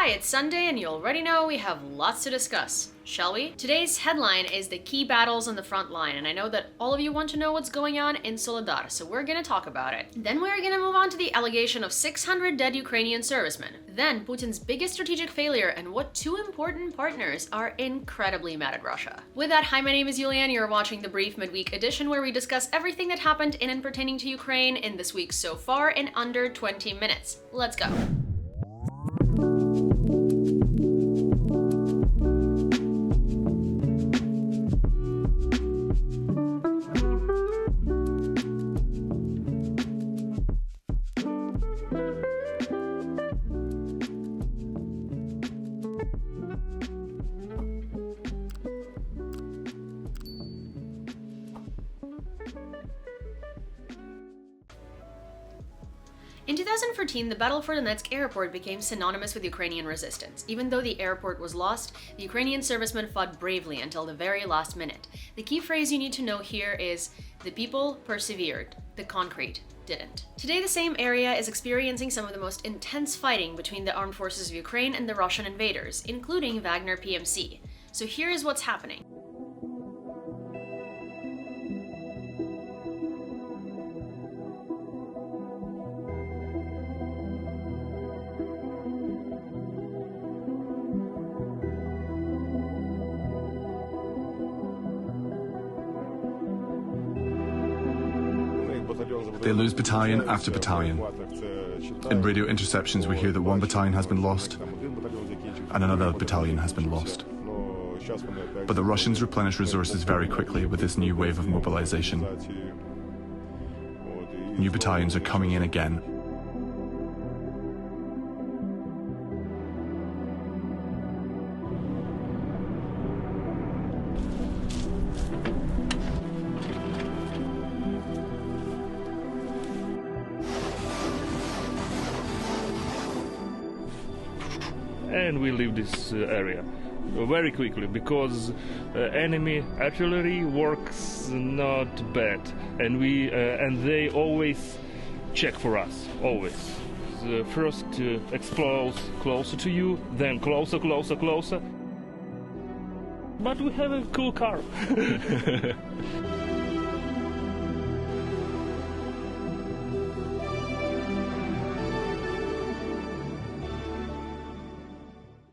Hi, it's Sunday and you already know we have lots to discuss, shall we? Today's headline is the key battles on the front line, and I know that all of you want to know what's going on in Soledar, so we're gonna talk about it. Then we're gonna move on to the allegation of 600 dead Ukrainian servicemen. Then Putin's biggest strategic failure and what two important partners are incredibly mad at Russia. With that, hi, my name is Yulia and you're watching the brief midweek edition where we discuss everything that happened in and pertaining to Ukraine in this week so far in under 20 minutes. Let's go. In 2014, the battle for Donetsk airport became synonymous with Ukrainian resistance. Even though the airport was lost, the Ukrainian servicemen fought bravely until the very last minute. The key phrase you need to know here is, the people persevered, the concrete didn't. Today, the same area is experiencing some of the most intense fighting between the armed forces of Ukraine and the Russian invaders, including Wagner PMC. So here is what's happening. They lose battalion after battalion. In radio interceptions, we hear that one battalion has been lost and another battalion has been lost. But the Russians replenish resources very quickly with this new wave of mobilization. New battalions are coming in again. And we leave this area very quickly because enemy artillery works not bad, and they always check for us, always. The first explodes closer to you, then closer. But we have a cool car.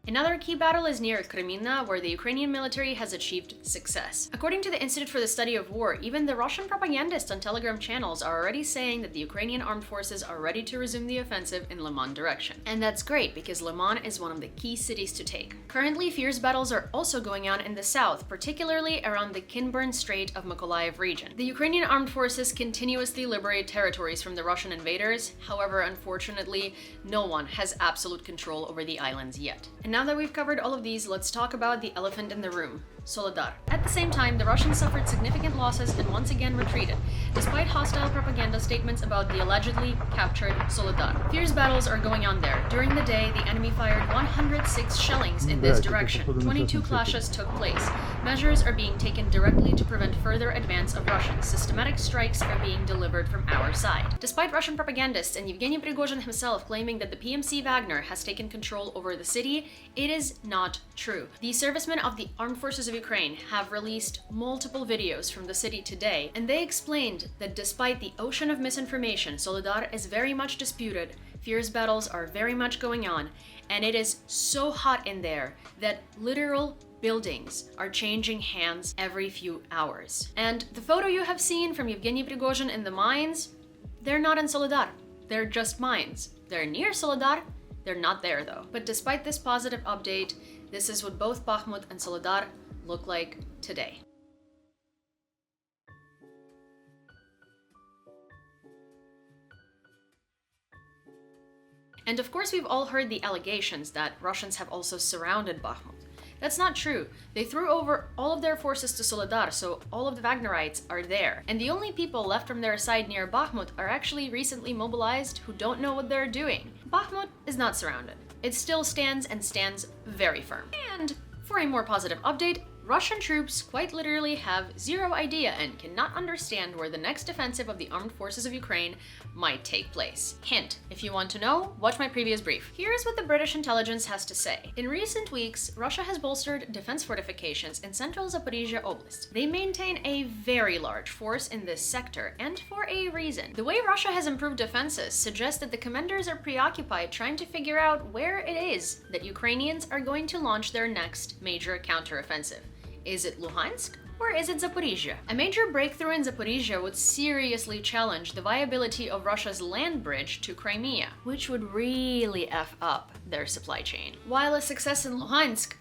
Another key battle is near Kreminna, where the Ukrainian military has achieved success. According to the Institute for the Study of War, even the Russian propagandists on Telegram channels are already saying that the Ukrainian armed forces are ready to resume the offensive in Liman direction. And that's great, because Liman is one of the key cities to take. Currently, fierce battles are also going on in the south, particularly around the Kinburn Strait of Mykolaiv region. The Ukrainian armed forces continuously liberate territories from the Russian invaders. However, unfortunately, no one has absolute control over the islands yet. And now that we've covered all of these, let's talk about the elephant in the room, Soledar. At the same time, the Russians suffered significant losses and once again retreated, despite hostile propaganda statements about the allegedly captured Soledar. Fierce battles are going on there. During the day, the enemy fired 106 shellings in this direction. 22 clashes took place. Measures are being taken directly to prevent further advance of Russians. Systematic strikes are being delivered from our side. Despite Russian propagandists and Yevgeny Prigozhin himself claiming that the PMC Wagner has taken control over the city, it is not true. The servicemen of the armed forces of Ukraine have released multiple videos from the city today, and they explained that despite the ocean of misinformation, Soledar is very much disputed, fierce battles are very much going on, and it is so hot in there that literal buildings are changing hands every few hours. And the photo you have seen from Yevgeny Prigozhin in the mines, they're not in Soledar. They're just mines. They're near Soledar. They're not there though. But despite this positive update, this is what both Bakhmut and Soledar look like today. And of course, we've all heard the allegations that Russians have also surrounded Bakhmut. That's not true. They threw over all of their forces to Soledar, so all of the Wagnerites are there. And the only people left from their side near Bakhmut are actually recently mobilized who don't know what they're doing. Bakhmut is not surrounded. It still stands and stands very firm. And for a more positive update, Russian troops quite literally have zero idea and cannot understand where the next offensive of the armed forces of Ukraine might take place. Hint, if you want to know, watch my previous brief. Here's what the British intelligence has to say. In recent weeks, Russia has bolstered defense fortifications in central Zaporizhia Oblast. They maintain a very large force in this sector, and for a reason. The way Russia has improved defenses suggests that the commanders are preoccupied trying to figure out where it is that Ukrainians are going to launch their next major counteroffensive. Is it Luhansk? Or is it Zaporizhia? A major breakthrough in Zaporizhia would seriously challenge the viability of Russia's land bridge to Crimea, which would really F up their supply chain. While a success in Luhansk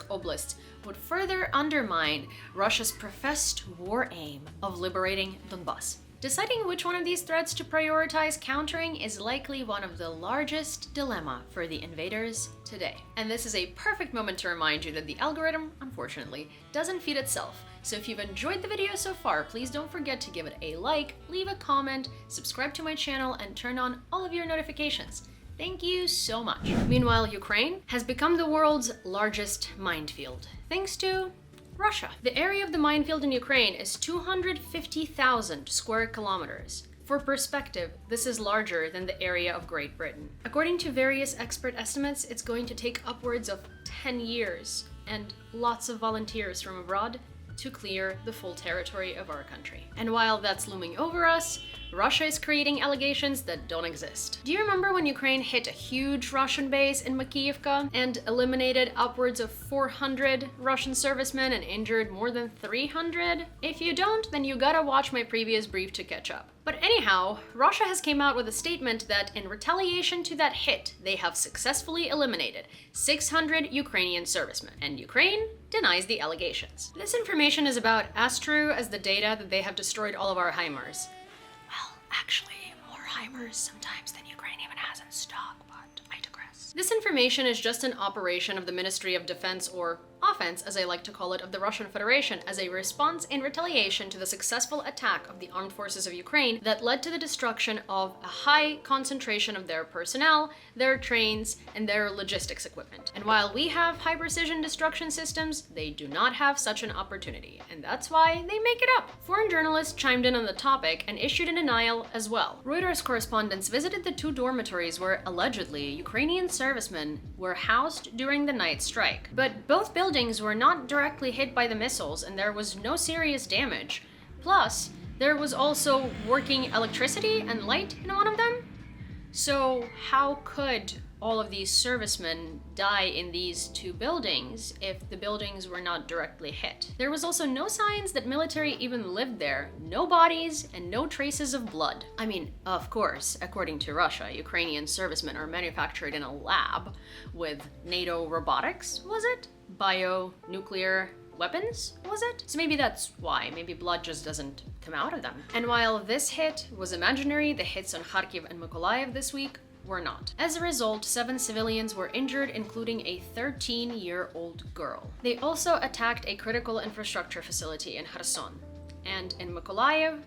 Oblast would further undermine Russia's professed war aim of liberating Donbas. Deciding which one of these threats to prioritize countering is likely one of the largest dilemma for the invaders today. And this is a perfect moment to remind you that the algorithm, unfortunately, doesn't feed itself. So if you've enjoyed the video so far, please don't forget to give it a like, leave a comment, subscribe to my channel, and turn on all of your notifications. Thank you so much. Meanwhile, Ukraine has become the world's largest minefield, thanks to Russia. The area of the minefield in Ukraine is 250,000 square kilometers. For perspective, this is larger than the area of Great Britain. According to various expert estimates, it's going to take upwards of 10 years and lots of volunteers from abroad to clear the full territory of our country. And while that's looming over us, Russia is creating allegations that don't exist. Do you remember when Ukraine hit a huge Russian base in Makiyivka and eliminated upwards of 400 Russian servicemen and injured more than 300? If you don't, then you gotta watch my previous brief to catch up. But anyhow, Russia has came out with a statement that in retaliation to that hit, they have successfully eliminated 600 Ukrainian servicemen, and Ukraine denies the allegations. This information is about as true as the data that they have destroyed all of our HIMARS. Well, actually, more HIMARS sometimes than Ukraine even has in stock, but I digress. This information is just an operation of the Ministry of Defense, or offense, as I like to call it, of the Russian Federation as a response in retaliation to the successful attack of the armed forces of Ukraine that led to the destruction of a high concentration of their personnel, their trains, and their logistics equipment. And while we have high precision destruction systems, they do not have such an opportunity, and that's why they make it up. Foreign journalists chimed in on the topic and issued a denial as well. Reuters correspondents visited the two dormitories where allegedly Ukrainian servicemen were housed during the night strike, but both buildings were not directly hit by the missiles and there was no serious damage. Plus, there was also working electricity and light in one of them. So how could all of these servicemen die in these two buildings if the buildings were not directly hit? There was also no signs that military even lived there, no bodies, and no traces of blood. I mean, of course, according to Russia, Ukrainian servicemen are manufactured in a lab with NATO robotics, was it? Bio-nuclear weapons, was it? So maybe that's why. Maybe blood just doesn't come out of them. And while this hit was imaginary, the hits on Kharkiv and Mykolaiv this week were not. As a result, 7 civilians were injured, including a 13-year-old girl. They also attacked a critical infrastructure facility in Kherson. And in Mykolaiv,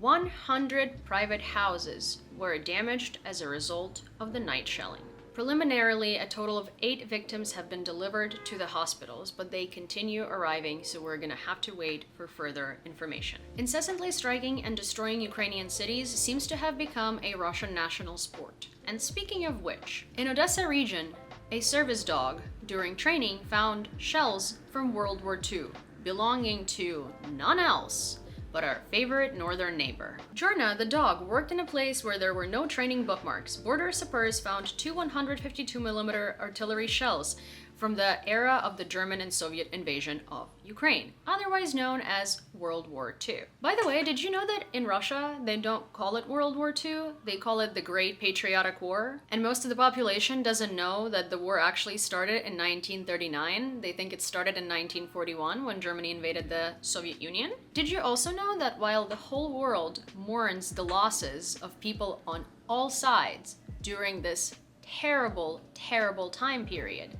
100 private houses were damaged as a result of the night shelling. Preliminarily, a total of 8 victims have been delivered to the hospitals, but they continue arriving, so we're gonna have to wait for further information. Incessantly striking and destroying Ukrainian cities seems to have become a Russian national sport. And speaking of which, in Odessa region, a service dog during training found shells from World War II, belonging to none else but our favorite northern neighbor. Jorna, the dog, worked in a place where there were no training bookmarks. Border sappers found 2 152mm artillery shells from the era of the German and Soviet invasion of Ukraine, otherwise known as World War II. By the way, did you know that in Russia, they don't call it World War II, they call it the Great Patriotic War? And most of the population doesn't know that the war actually started in 1939. They think it started in 1941 when Germany invaded the Soviet Union. Did you also know that while the whole world mourns the losses of people on all sides during this terrible, terrible time period,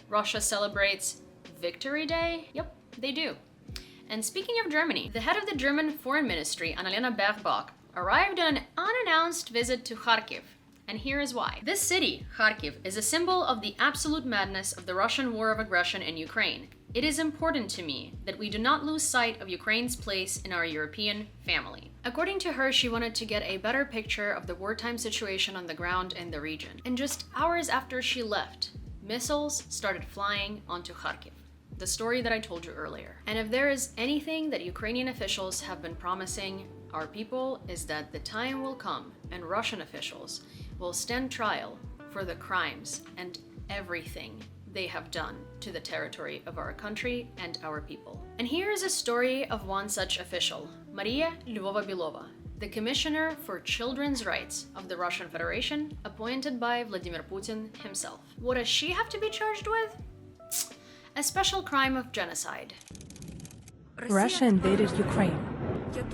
Russia celebrates Victory Day? Yep, they do. And speaking of Germany, the head of the German Foreign Ministry, Annalena Baerbock, arrived on an unannounced visit to Kharkiv, And here is why. This city, Kharkiv, is a symbol of the absolute madness of the Russian war of aggression in Ukraine. It is important to me that we do not lose sight of Ukraine's place in our European family. According to her, she wanted to get a better picture of the wartime situation on the ground in the region. And just hours after she left, missiles started flying onto Kharkiv. The story that I told you earlier. And if there is anything that Ukrainian officials have been promising our people, is that the time will come and Russian officials will stand trial for the crimes and everything they have done to the territory of our country and our people. And here is a story of one such official, Maria Lvova-Belova, the Commissioner for Children's Rights of the Russian Federation, appointed by Vladimir Putin himself. What does she have to be charged with? A special crime of genocide. Russia invaded Ukraine.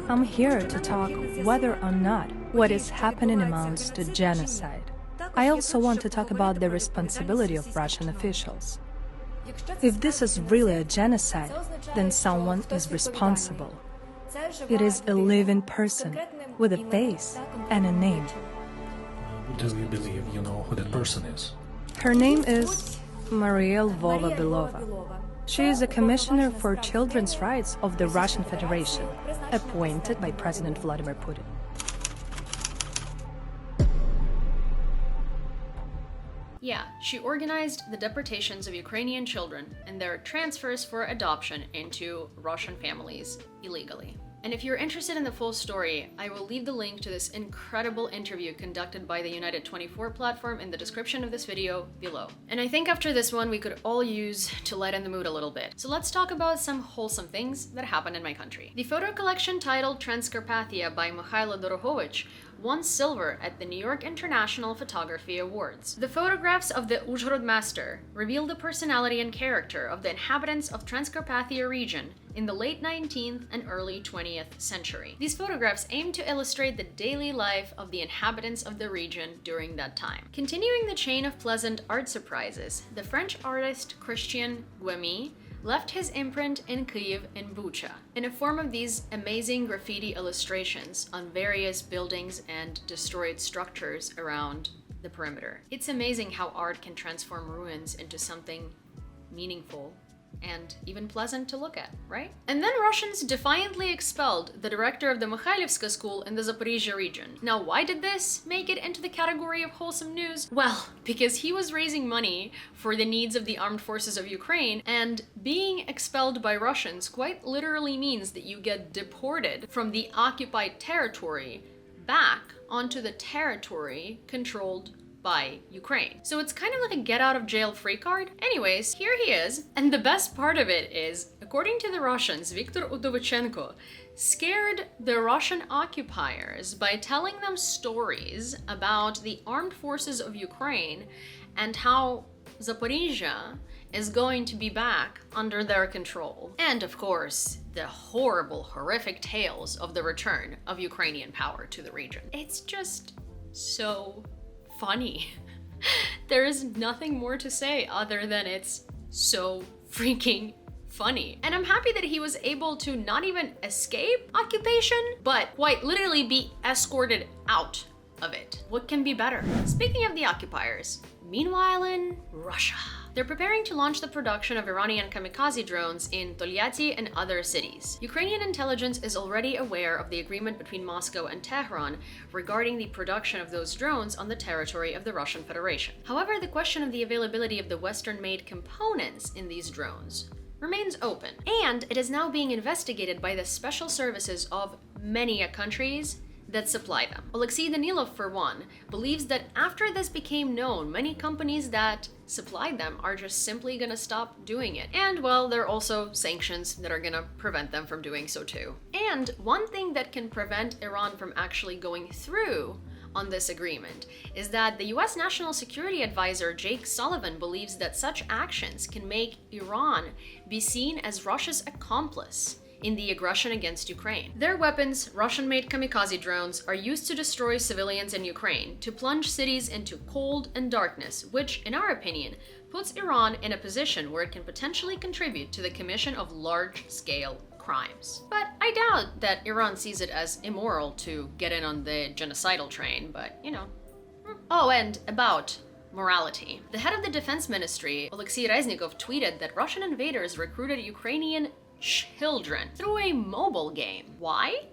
I'm here to talk whether or not what is happening amounts to genocide. I also want to talk about the responsibility of Russian officials. If this is really a genocide, then someone is responsible. It is a living person with a face and a name. Do you believe you know who that person is? Her name is Maria Lvova-Belova. She is a Commissioner for Children's Rights of the Russian Federation, appointed by President Vladimir Putin. Yeah, she organized the deportations of Ukrainian children and their transfers for adoption into Russian families illegally. And if you're interested in the full story, I will leave the link to this incredible interview conducted by the United 24 platform in the description of this video below. And I think after this one, we could all use to lighten the mood a little bit. So let's talk about some wholesome things that happened in my country. The photo collection titled Transcarpathia by Mikhailo Dorohovich won silver at the New York International Photography Awards. The photographs of the Uzhhorod Master reveal the personality and character of the inhabitants of Transcarpathia region in the late 19th and early 20th century. These photographs aim to illustrate the daily life of the inhabitants of the region during that time. Continuing the chain of pleasant art surprises, the French artist Christian Guemy left his imprint in Kyiv and Bucha in a form of these amazing graffiti illustrations on various buildings and destroyed structures around the perimeter. It's amazing how art can transform ruins into something meaningful and even pleasant to look at, right? And then Russians defiantly expelled the director of the Mikhailivska school in the Zaporizhia region. Now, why did this make it into the category of wholesome news? Well, because he was raising money for the needs of the armed forces of Ukraine, and being expelled by Russians quite literally means that you get deported from the occupied territory back onto the territory controlled by Ukraine. So it's kind of like a get out of jail free card. Anyways, here he is. And the best part of it is, according to the Russians, Viktor Udovichenko scared the Russian occupiers by telling them stories about the armed forces of Ukraine and how Zaporizhia is going to be back under their control. And of course, the horrible, horrific tales of the return of Ukrainian power to the region. It's just so funny. There is nothing more to say other than it's so freaking funny. And I'm happy that he was able to not even escape occupation, but quite literally be escorted out of it. What can be better? Speaking of the occupiers, meanwhile in Russia, they're preparing to launch the production of Iranian kamikaze drones in Tolyatti and other cities. Ukrainian intelligence is already aware of the agreement between Moscow and Tehran regarding the production of those drones on the territory of the Russian Federation. However, the question of the availability of the Western-made components in these drones remains open, and it is now being investigated by the special services of many countries that supply them. Alexei Danilov, for one, believes that after this became known, many companies that supplied them are just simply gonna stop doing it. And well, there are also sanctions that are gonna prevent them from doing so too. And one thing that can prevent Iran from actually going through on this agreement is that the US National Security Advisor Jake Sullivan believes that such actions can make Iran be seen as Russia's accomplice in the aggression against Ukraine. Their weapons, Russian-made kamikaze drones, are used to destroy civilians in Ukraine, to plunge cities into cold and darkness, which, in our opinion, puts Iran in a position where it can potentially contribute to the commission of large-scale crimes. But I doubt that Iran sees it as immoral to get in on the genocidal train, but, you know, Oh, and about morality. The head of the defense ministry, Alexei Reznikov, tweeted that Russian invaders recruited Ukrainian children through a mobile game. Why?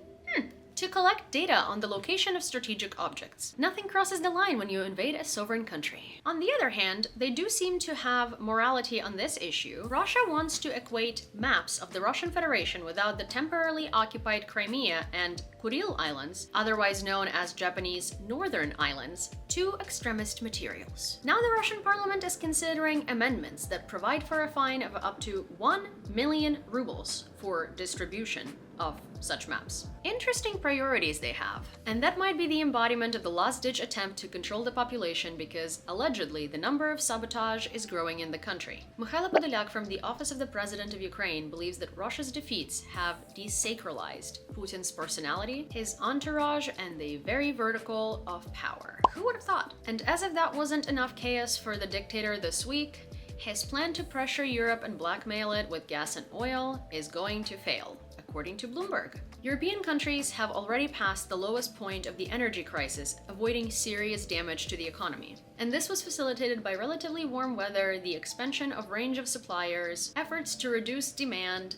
To collect data on the location of strategic objects. Nothing crosses the line when you invade a sovereign country. On the other hand, they do seem to have morality on this issue. Russia wants to equate maps of the Russian Federation without the temporarily occupied Crimea and Kuril Islands, otherwise known as Japanese Northern Islands, to extremist materials. Now the Russian parliament is considering amendments that provide for a fine of up to 1 million rubles for distribution of such maps. Interesting priorities they have. And that might be the embodiment of the last-ditch attempt to control the population because, allegedly, the number of sabotage is growing in the country. Mikhailo Podolyak from the Office of the President of Ukraine believes that Russia's defeats have desacralized Putin's personality, his entourage, and the very vertical of power. Who would have thought? And as if that wasn't enough chaos for the dictator this week, his plan to pressure Europe and blackmail it with gas and oil is going to fail, according to Bloomberg. European countries have already passed the lowest point of the energy crisis, avoiding serious damage to the economy. And this was facilitated by relatively warm weather, the expansion of range of suppliers, efforts to reduce demand,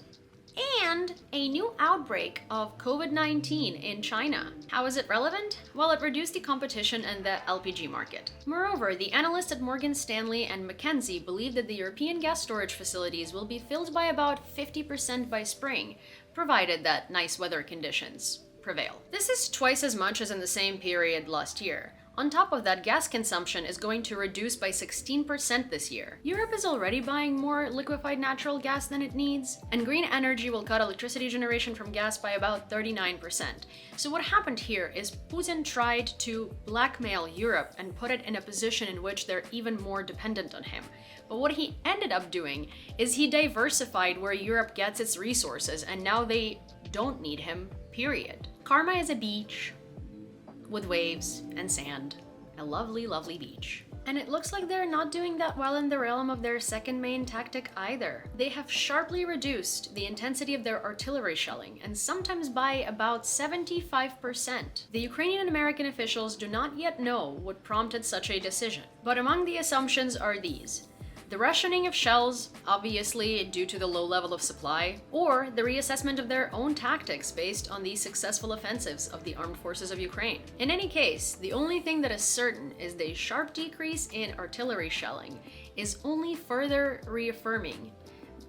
and a new outbreak of COVID-19 in China. How is it relevant? Well, it reduced the competition in the LPG market. Moreover, the analysts at Morgan Stanley and McKinsey believe that the European gas storage facilities will be filled by about 50% by spring, provided that nice weather conditions prevail. This is twice as much as in the same period last year. On top of that, gas consumption is going to reduce by 16% this year. Europe is already buying more liquefied natural gas than it needs, and green energy will cut electricity generation from gas by about 39%. So what happened here is Putin tried to blackmail Europe and put it in a position in which they're even more dependent on him. But what he ended up doing is he diversified where Europe gets its resources, and now they don't need him, period. Karma is a beach with waves and sand. A lovely, lovely beach. And it looks like they're not doing that well in the realm of their second main tactic either. They have sharply reduced the intensity of their artillery shelling, and sometimes by about 75%. The Ukrainian and American officials do not yet know what prompted such a decision. But among the assumptions are these: the rationing of shells, obviously due to the low level of supply, or the reassessment of their own tactics based on the successful offensives of the armed forces of Ukraine. In any case, the only thing that is certain is the sharp decrease in artillery shelling is only further reaffirming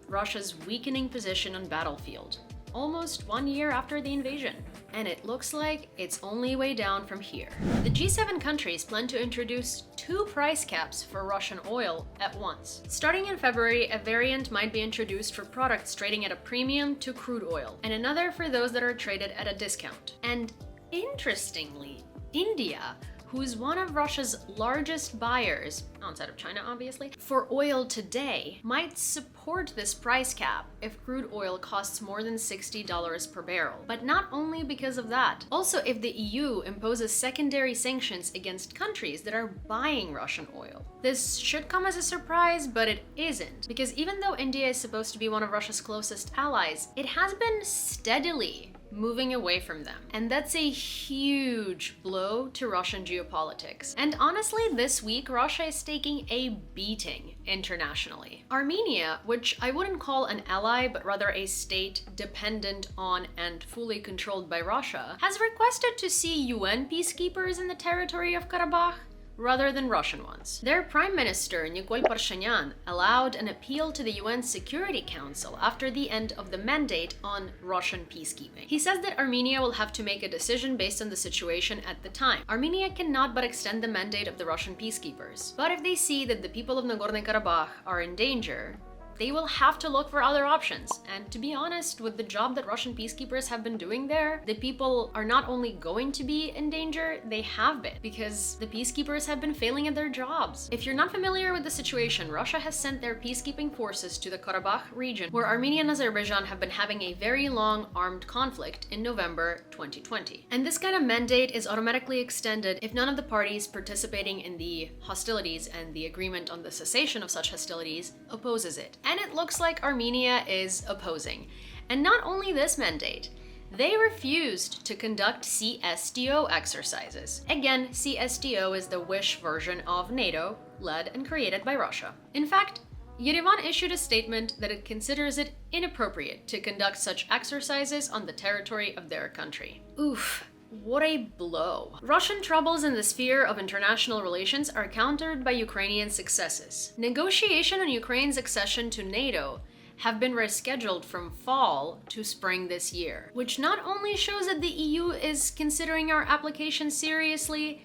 Russia's weakening position on battlefield, almost 1 year after the invasion. And it looks like it's only way down from here. The G7 countries plan to introduce 2 price caps for Russian oil at once. Starting in February, a variant might be introduced for products trading at a premium to crude oil, and another for those that are traded at a discount. And interestingly, India, who is one of Russia's largest buyers, outside of China obviously, for oil today, might support this price cap if crude oil costs more than $60 per barrel. But not only because of that. Also, if the EU imposes secondary sanctions against countries that are buying Russian oil. This should come as a surprise, but it isn't. Because even though India is supposed to be one of Russia's closest allies, it has been steadily moving away from them. And that's a huge blow to Russian geopolitics. And honestly, this week, Russia is taking a beating internationally. Armenia, which I wouldn't call an ally, but rather a state dependent on and fully controlled by Russia, has requested to see UN peacekeepers in the territory of Karabakh rather than Russian ones. Their Prime Minister, Nikol Pashinyan, allowed an appeal to the UN Security Council after the end of the mandate on Russian peacekeeping. He says that Armenia will have to make a decision based on the situation at the time. Armenia cannot but extend the mandate of the Russian peacekeepers. But if they see that the people of Nagorno-Karabakh are in danger, they will have to look for other options. And to be honest, with the job that Russian peacekeepers have been doing there, the people are not only going to be in danger, they have been, because the peacekeepers have been failing at their jobs. If you're not familiar with the situation, Russia has sent their peacekeeping forces to the Karabakh region, where Armenia and Azerbaijan have been having a very long armed conflict in November 2020. And this kind of mandate is automatically extended if none of the parties participating in the hostilities and the agreement on the cessation of such hostilities opposes it. And it looks like Armenia is opposing. And not only this mandate, they refused to conduct CSTO exercises. Again, CSTO is the wish version of NATO, led and created by Russia. In fact, Yerevan issued a statement that it considers it inappropriate to conduct such exercises on the territory of their country. Oof. What a blow. Russian troubles in the sphere of international relations are countered by Ukrainian successes. Negotiation on Ukraine's accession to NATO have been rescheduled from fall to spring this year, which not only shows that the EU is considering our application seriously,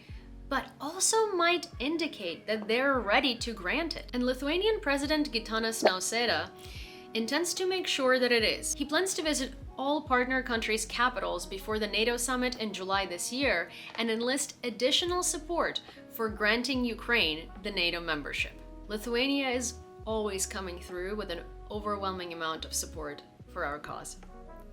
but also might indicate that they're ready to grant it. And Lithuanian President Gitanas Nausėda intends to make sure that it is. He plans to visit all partner countries' capitals before the NATO summit in July this year and enlist additional support for granting Ukraine the NATO membership. Lithuania is always coming through with an overwhelming amount of support for our cause.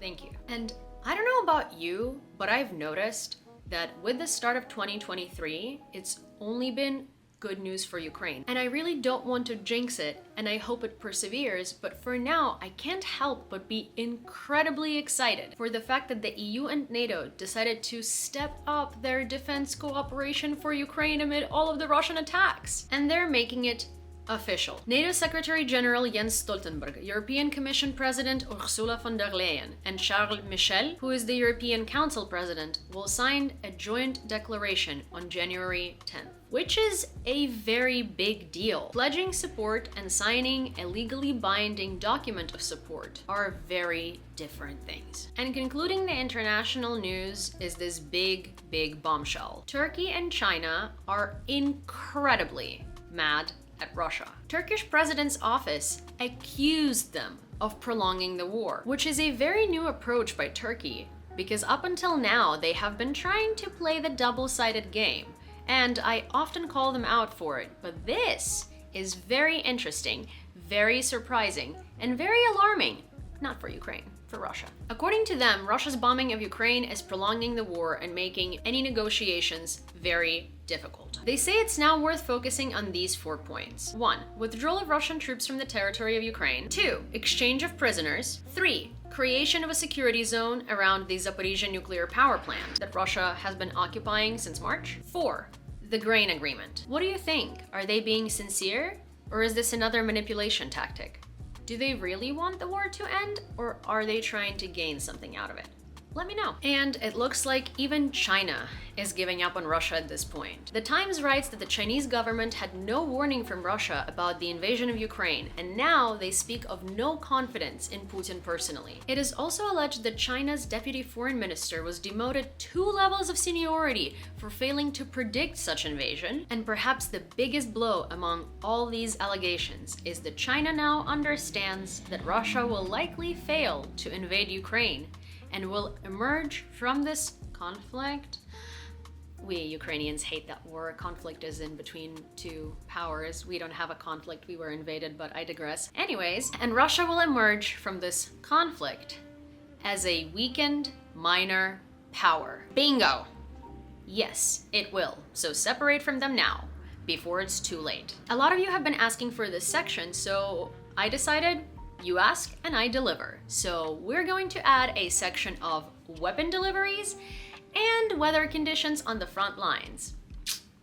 Thank you. And I don't know about you, but I've noticed that with the start of 2023, it's only been good news for Ukraine. And I really don't want to jinx it, and I hope it perseveres, but for now, I can't help but be incredibly excited for the fact that the EU and NATO decided to step up their defense cooperation for Ukraine amid all of the Russian attacks. And they're making it official. NATO Secretary General Jens Stoltenberg, European Commission President Ursula von der Leyen, and Charles Michel, who is the European Council President, will sign a joint declaration on January 10th, which is a very big deal. Pledging support and signing a legally binding document of support are very different things. And concluding the international news is this big bombshell. Turkey and China are incredibly mad at Russia. Turkish president's office accused them of prolonging the war, which is a very new approach by Turkey, because up until now they have been trying to play the double-sided game, and I often call them out for it, but this is very interesting, very surprising, and very alarming. Not for Ukraine, for Russia. According to them, Russia's bombing of Ukraine is prolonging the war and making any negotiations very difficult. They say it's now worth focusing on these 4 points. 1. Withdrawal of Russian troops from the territory of Ukraine. 2. Exchange of prisoners. 3. Creation of a security zone around the Zaporizhzhia nuclear power plant that Russia has been occupying since March. 4. The grain agreement. What do you think? Are they being sincere? Or is this another manipulation tactic? Do they really want the war to end, or are they trying to gain something out of it? Let me know. And it looks like even China is giving up on Russia at this point. The Times writes that the Chinese government had no warning from Russia about the invasion of Ukraine, and now they speak of no confidence in Putin personally. It is also alleged that China's deputy foreign minister was demoted 2 levels of seniority for failing to predict such invasion, and perhaps the biggest blow among all these allegations is that China now understands that Russia will likely fail to invade Ukraine and will emerge from this conflict. We Ukrainians hate that war. Conflict is in between 2 powers. We don't have a conflict, we were invaded, but I digress. Anyways, and Russia will emerge from this conflict as a weakened minor power. Bingo! Yes, it will. So separate from them now, before it's too late. A lot of you have been asking for this section, so I decided you ask and I deliver. So we're going to add a section of weapon deliveries and weather conditions on the front lines.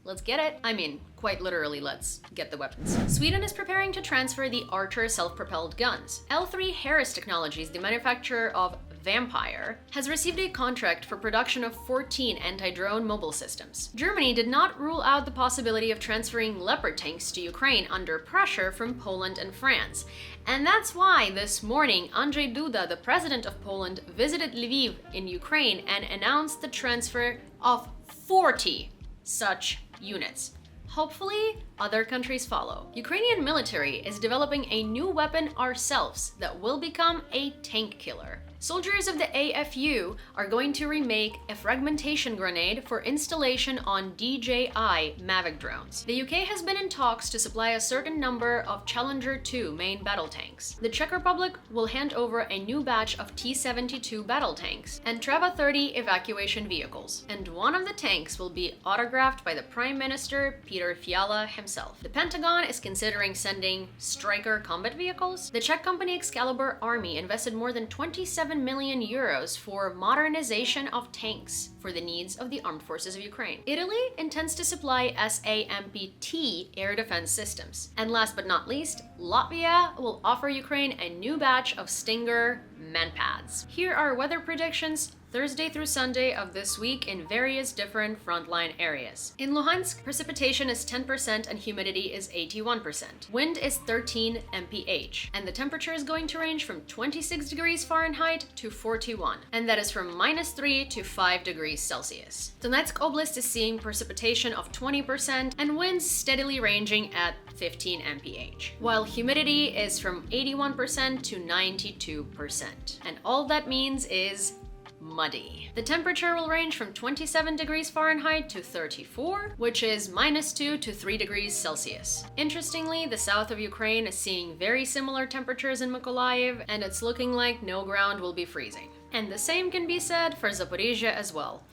Let's get it. I mean, quite literally, let's get the weapons. Sweden is preparing to transfer the Archer self-propelled guns. L3 Harris Technologies, the manufacturer of Vampire, has received a contract for production of 14 anti-drone mobile systems. Germany did not rule out the possibility of transferring Leopard tanks to Ukraine under pressure from Poland and France. And that's why this morning, Andrzej Duda, the president of Poland, visited Lviv in Ukraine and announced the transfer of 40 such units. Hopefully, other countries follow. Ukrainian military is developing a new weapon ourselves that will become a tank killer. Soldiers of the AFU are going to remake a fragmentation grenade for installation on DJI Mavic drones. The UK has been in talks to supply a certain number of Challenger 2 main battle tanks. The Czech Republic will hand over a new batch of T-72 battle tanks and Trava 30 evacuation vehicles. And one of the tanks will be autographed by the Prime Minister Peter Fiala himself. The Pentagon is considering sending Stryker combat vehicles. The Czech company Excalibur Army invested more than 27 1.7 million euros for modernization of tanks for the needs of the armed forces of Ukraine. Italy intends to supply SAMPT air defense systems. And last but not least, Latvia will offer Ukraine a new batch of Stinger manpads. Here are weather predictions Thursday through Sunday of this week in various different frontline areas. In Luhansk, precipitation is 10% and humidity is 81%. Wind is 13 mph, and the temperature is going to range from 26 degrees Fahrenheit to 41, and that is from -3 to 5 degrees Celsius. Donetsk Oblast is seeing precipitation of 20% and winds steadily ranging at 15 mph, while humidity is from 81% to 92%. And all that means is muddy. The temperature will range from 27 degrees Fahrenheit to 34, which is -2 to 3 degrees Celsius. Interestingly, the south of Ukraine is seeing very similar temperatures in Mykolaiv, and it's looking like no ground will be freezing. And the same can be said for Zaporizhia as well.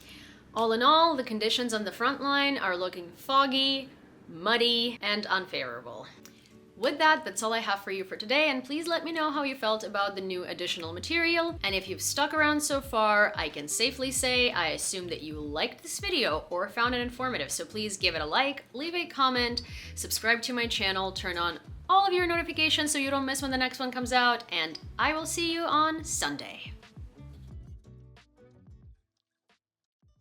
All in all, the conditions on the front line are looking foggy, muddy, and unfavorable. With that, that's all I have for you for today, and please let me know how you felt about the new additional material. And if you've stuck around so far, I can safely say I assume that you liked this video or found it informative, so please give it a like, leave a comment, subscribe to my channel, turn on all of your notifications so you don't miss when the next one comes out, and I will see you on Sunday.